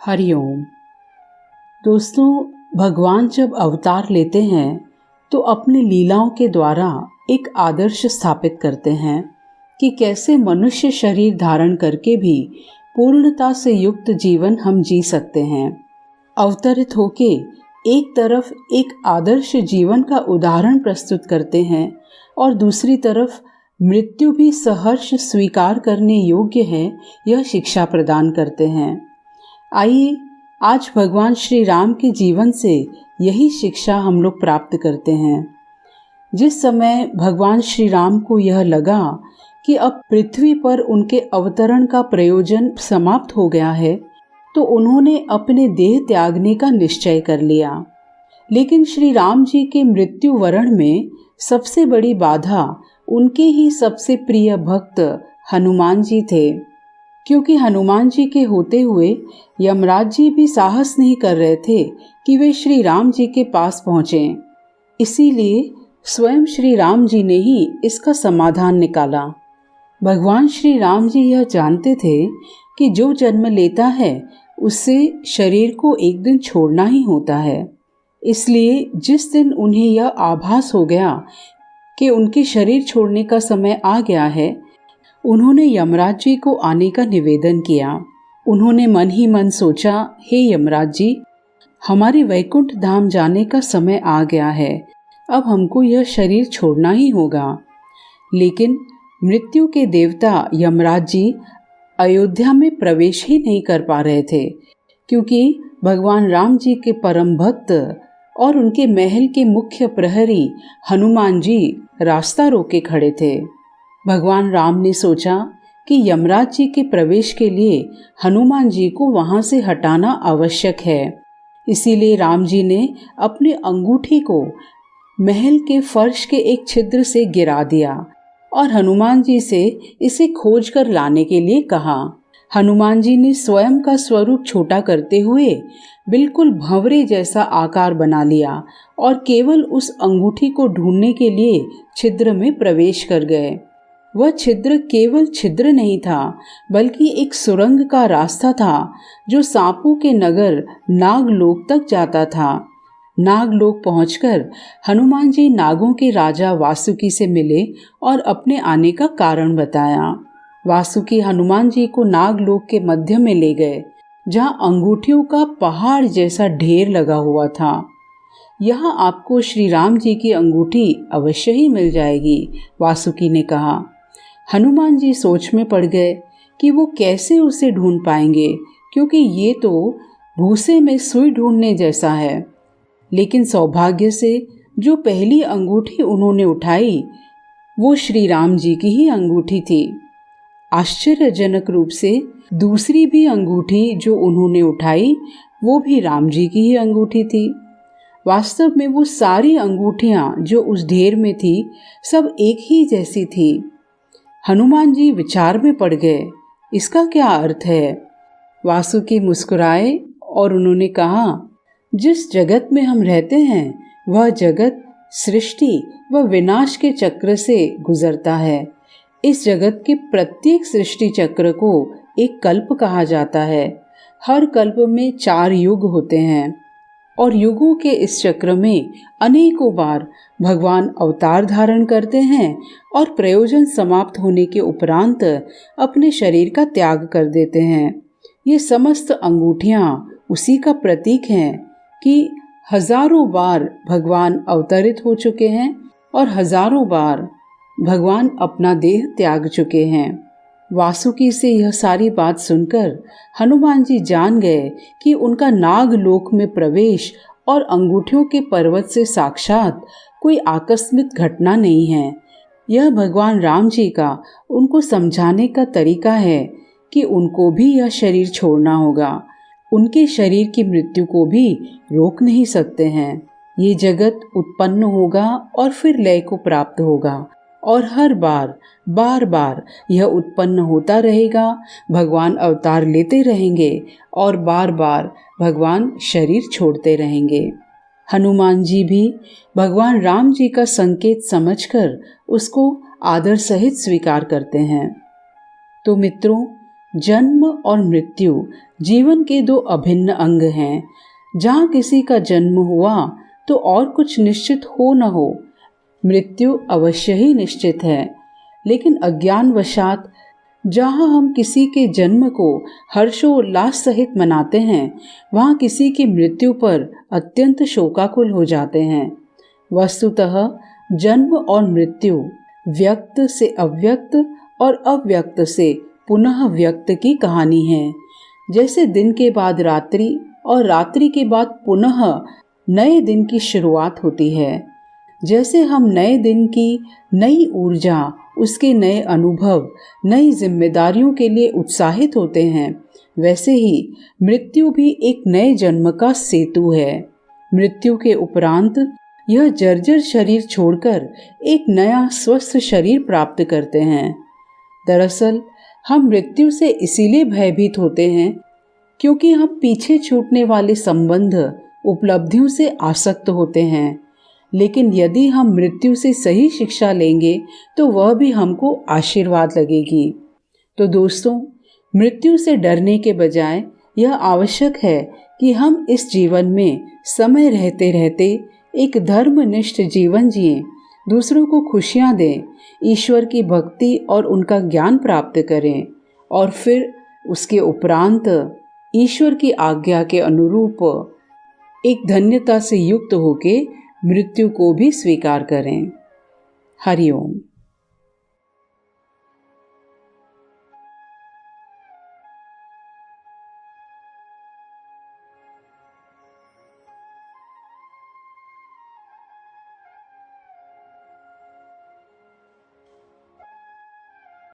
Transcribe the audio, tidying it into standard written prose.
हरिओम। दोस्तों, भगवान जब अवतार लेते हैं तो अपनी लीलाओं के द्वारा एक आदर्श स्थापित करते हैं कि कैसे मनुष्य शरीर धारण करके भी पूर्णता से युक्त जीवन हम जी सकते हैं। अवतरित होके एक तरफ एक आदर्श जीवन का उदाहरण प्रस्तुत करते हैं और दूसरी तरफ मृत्यु भी सहर्ष स्वीकार करने योग्य है, यह शिक्षा प्रदान करते हैं। आइए आज भगवान श्री राम के जीवन से यही शिक्षा हम लोग प्राप्त करते हैं। जिस समय भगवान श्री राम को यह लगा कि अब पृथ्वी पर उनके अवतरण का प्रयोजन समाप्त हो गया है, तो उन्होंने अपने देह त्यागने का निश्चय कर लिया। लेकिन श्री राम जी के मृत्यु वरण में सबसे बड़ी बाधा उनके ही सबसे प्रिय भक्त हनुमान जी थे, क्योंकि हनुमान जी के होते हुए यमराज जी भी साहस नहीं कर रहे थे कि वे श्री राम जी के पास पहुँचें। इसीलिए स्वयं श्री राम जी ने ही इसका समाधान निकाला। भगवान श्री राम जी यह जानते थे कि जो जन्म लेता है उससे शरीर को एक दिन छोड़ना ही होता है। इसलिए जिस दिन उन्हें यह आभास हो गया कि उनके शरीर छोड़ने का समय आ गया है, उन्होंने यमराज जी को आने का निवेदन किया। उन्होंने मन ही मन सोचा, हे यमराज जी, हमारे वैकुंठ धाम जाने का समय आ गया है, अब हमको यह शरीर छोड़ना ही होगा। लेकिन मृत्यु के देवता यमराज जी अयोध्या में प्रवेश ही नहीं कर पा रहे थे, क्योंकि भगवान राम जी के परम भक्त और उनके महल के मुख्य प्रहरी हनुमान जी रास्ता रोके खड़े थे। भगवान राम ने सोचा कि यमराज जी के प्रवेश के लिए हनुमान जी को वहां से हटाना आवश्यक है। इसीलिए राम जी ने अपनी अंगूठी को महल के फर्श के एक छिद्र से गिरा दिया और हनुमान जी से इसे खोज कर लाने के लिए कहा। हनुमान जी ने स्वयं का स्वरूप छोटा करते हुए बिल्कुल भंवरे जैसा आकार बना लिया और केवल उस अंगूठी को ढूंढने के लिए छिद्र में प्रवेश कर गए। वह छिद्र केवल छिद्र नहीं था, बल्कि एक सुरंग का रास्ता था जो सांपों के नगर नागलोक तक जाता था। नागलोक पहुंचकर हनुमान जी नागों के राजा वासुकी से मिले और अपने आने का कारण बताया। वासुकी हनुमान जी को नागलोक के मध्य में ले गए, जहां अंगूठियों का पहाड़ जैसा ढेर लगा हुआ था। यहाँ आपको श्री राम जी की अंगूठी अवश्य ही मिल जाएगी, वासुकी ने कहा। हनुमान जी सोच में पड़ गए कि वो कैसे उसे ढूंढ पाएंगे, क्योंकि ये तो भूसे में सुई ढूंढने जैसा है। लेकिन सौभाग्य से जो पहली अंगूठी उन्होंने उठाई वो श्री राम जी की ही अंगूठी थी। आश्चर्यजनक रूप से दूसरी भी अंगूठी जो उन्होंने उठाई वो भी राम जी की ही अंगूठी थी। वास्तव में वो सारी अंगूठियां जो उस ढेर में थी सब एक ही जैसी थी। हनुमान जी विचार में पड़ गए, इसका क्या अर्थ है? वासुकी मुस्कुराए और उन्होंने कहा, जिस जगत में हम रहते हैं वह जगत सृष्टि व विनाश के चक्र से गुजरता है। इस जगत के प्रत्येक सृष्टि चक्र को एक कल्प कहा जाता है। हर कल्प में 4 युग होते हैं और युगों के इस चक्र में अनेकों बार भगवान अवतार धारण करते हैं और प्रयोजन समाप्त होने के उपरांत अपने शरीर का त्याग कर देते हैं। ये समस्त अंगूठियां उसी का प्रतीक हैं कि हजारों बार भगवान अवतरित हो चुके हैं और हजारों बार भगवान अपना देह त्याग चुके हैं। वासुकी से यह सारी बात सुनकर हनुमान जी जान गए कि उनका नागलोक में प्रवेश और अंगूठियों के पर्वत से साक्षात कोई आकस्मिक घटना नहीं है। यह भगवान राम जी का उनको समझाने का तरीका है कि उनको भी यह शरीर छोड़ना होगा। उनके शरीर की मृत्यु को भी रोक नहीं सकते हैं। ये जगत उत्पन्न होगा और फिर लय को प्राप्त होगा और हर बार बार यह उत्पन्न होता रहेगा। भगवान अवतार लेते रहेंगे और बार बार भगवान शरीर छोड़ते रहेंगे। हनुमान जी भी भगवान राम जी का संकेत समझकर उसको आदर सहित स्वीकार करते हैं। तो मित्रों, जन्म और मृत्यु जीवन के दो अभिन्न अंग हैं। जहाँ किसी का जन्म हुआ तो और कुछ निश्चित हो न हो, मृत्यु अवश्य ही निश्चित है। लेकिन अज्ञानवशात जहाँ हम किसी के जन्म को हर्षोल्लास सहित मनाते हैं, वहाँ किसी की मृत्यु पर अत्यंत शोकाकुल हो जाते हैं। वस्तुतः जन्म और मृत्यु व्यक्त से अव्यक्त और अव्यक्त से पुनः व्यक्त की कहानी है। जैसे दिन के बाद रात्रि और रात्रि के बाद पुनः नए दिन की शुरुआत होती है। जैसे हम नए दिन की नई ऊर्जा, उसके नए अनुभव, नई जिम्मेदारियों के लिए उत्साहित होते हैं, वैसे ही मृत्यु भी एक नए जन्म का सेतु है। मृत्यु के उपरांत यह जर्जर शरीर छोड़कर एक नया स्वस्थ शरीर प्राप्त करते हैं। दरअसल हम मृत्यु से इसीलिए भयभीत होते हैं क्योंकि हम पीछे छूटने वाले संबंध, उपलब्धियों से आसक्त होते हैं। लेकिन यदि हम मृत्यु से सही शिक्षा लेंगे तो वह भी हमको आशीर्वाद लगेगी। तो दोस्तों, मृत्यु से डरने के बजाय यह आवश्यक है कि हम इस जीवन में समय रहते रहते एक धर्मनिष्ठ जीवन जिएं, दूसरों को खुशियां दें, ईश्वर की भक्ति और उनका ज्ञान प्राप्त करें और फिर उसके उपरांत ईश्वर की आज्ञा के अनुरूप एक धन्यता से युक्त होके मृत्यु को भी स्वीकार करें। हरि ओम।